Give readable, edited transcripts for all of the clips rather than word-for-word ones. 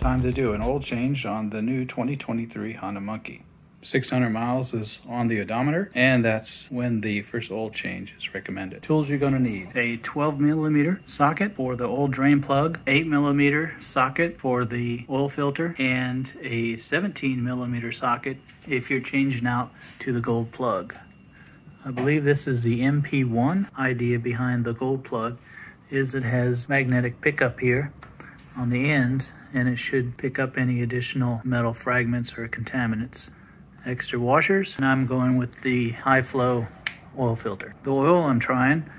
Time to do an oil change on the new 2023 Honda Monkey. 600 miles is on the odometer, and that's when the first oil change is recommended. Tools you're going to need: a 12mm socket for the oil drain plug, 8mm socket for the oil filter, and a 17mm socket if you're changing out to the gold plug. I believe this is the MP1. Idea behind the gold plug is it has magnetic pickup here on the end, and it should pick up any additional metal fragments or contaminants. Extra washers, and I'm going with the high flow oil filter. The oil I'm trying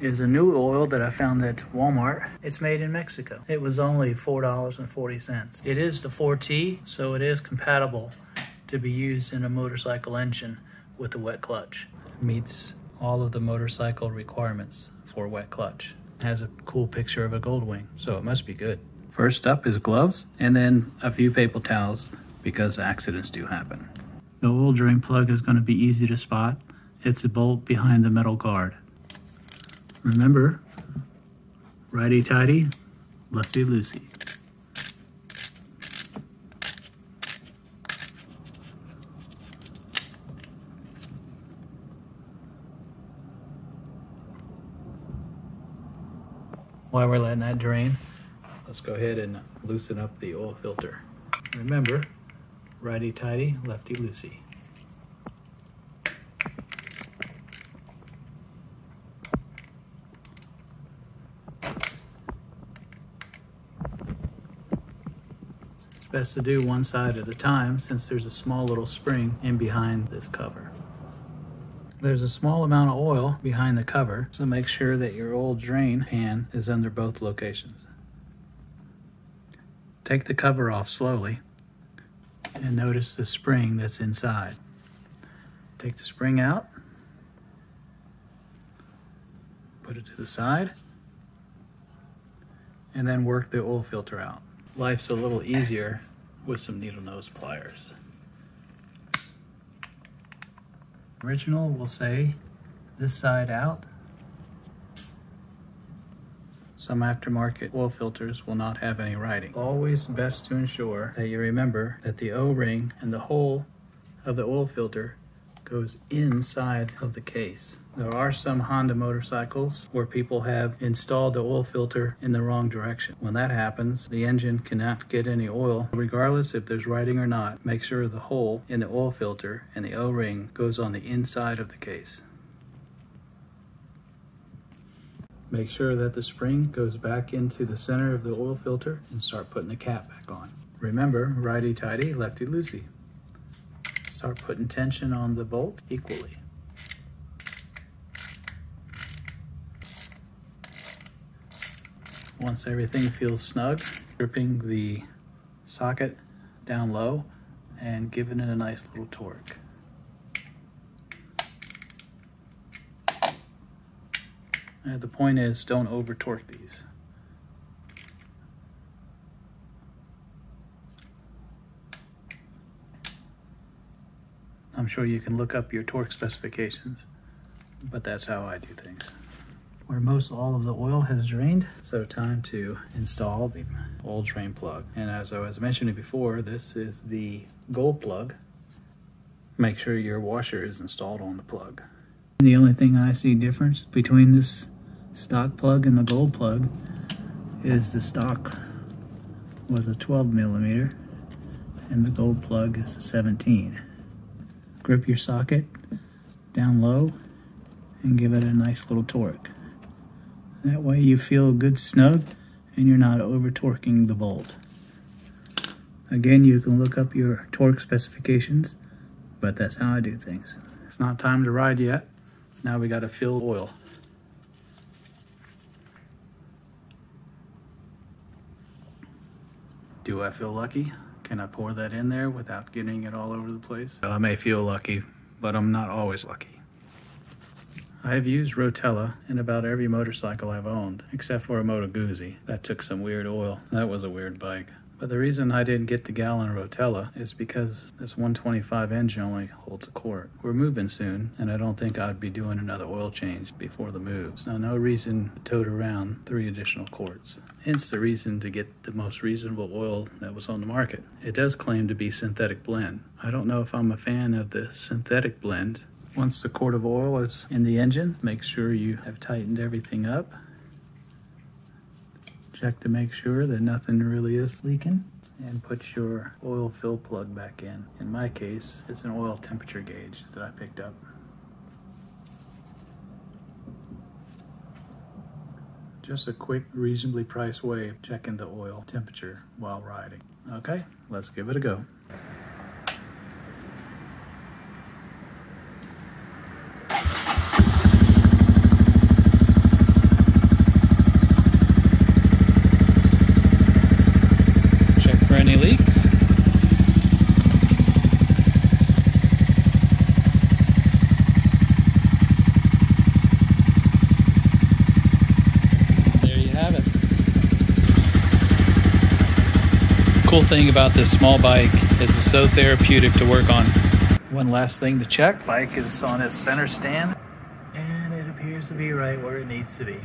is a new oil that I found at Walmart. It's made in Mexico. It was only $4.40. It is the 4T, so it is compatible to be used in a motorcycle engine with a wet clutch. It meets all of the motorcycle requirements for wet clutch. It has a cool picture of a gold wing, so it must be good. First up is gloves, and then a few paper towels because accidents do happen. The oil drain plug is going to be easy to spot. It's a bolt behind the metal guard. Remember, righty-tighty, lefty-loosey. While we're letting that drain, let's go ahead and loosen up the oil filter. Remember, righty-tighty, lefty-loosey. It's best to do one side at a time since there's a small little spring in behind this cover. There's a small amount of oil behind the cover, so make sure that your oil drain pan is under both locations. Take the cover off slowly and notice the spring that's inside. Take the spring out, put it to the side, and then work the oil filter out. Life's a little easier with some needle nose pliers. Original will say this side out. Some aftermarket oil filters will not have any writing. Always best to ensure that you remember that the O-ring and the hole of the oil filter goes inside of the case. There are some Honda motorcycles where people have installed the oil filter in the wrong direction. When that happens, the engine cannot get any oil. Regardless if there's writing or not, make sure the hole in the oil filter and the O-ring goes on the inside of the case. Make sure that the spring goes back into the center of the oil filter and start putting the cap back on. Remember, righty-tighty, lefty-loosey. Start putting tension on the bolt equally. Once everything feels snug, gripping the socket down low and giving it a nice little torque. And the point is, don't over torque these. I'm sure you can look up your torque specifications, but that's how I do things. Where most all of the oil has drained, so time to install the oil drain plug. And as I was mentioning before, this is the gold plug. Make sure your washer is installed on the plug. The only thing I see difference between this stock plug and the gold plug is the stock was a 12mm and the gold plug is a 17. Grip your socket down low and give it a nice little torque. That way you feel good snug and you're not over torquing the bolt. Again, you can look up your torque specifications, but that's how I do things. It's not time to ride yet. Now we gotta fill oil. Do I feel lucky? Can I pour that in there without getting it all over the place? I may feel lucky, but I'm not always lucky. I've used Rotella in about every motorcycle I've owned, except for a Moto Guzzi. That took some weird oil. That was a weird bike. But the reason I didn't get the gallon Rotella is because this 125 engine only holds a quart. We're moving soon, and I don't think I'd be doing another oil change before the move. So no reason to tote around 3 additional quarts. Hence the reason to get the most reasonable oil that was on the market. It does claim to be synthetic blend. I don't know if I'm a fan of the synthetic blend. Once the quart of oil is in the engine, make sure you have tightened everything up. Check to make sure that nothing really is leaking, and put your oil fill plug back in. In my case, it's an oil temperature gauge that I picked up. Just a quick, reasonably priced way of checking the oil temperature while riding. Okay, let's give it a go. Any leaks? There you have it. Cool thing about this small bike is it's so therapeutic to work on. One last thing to check. Bike is on its center stand and it appears to be right where it needs to be.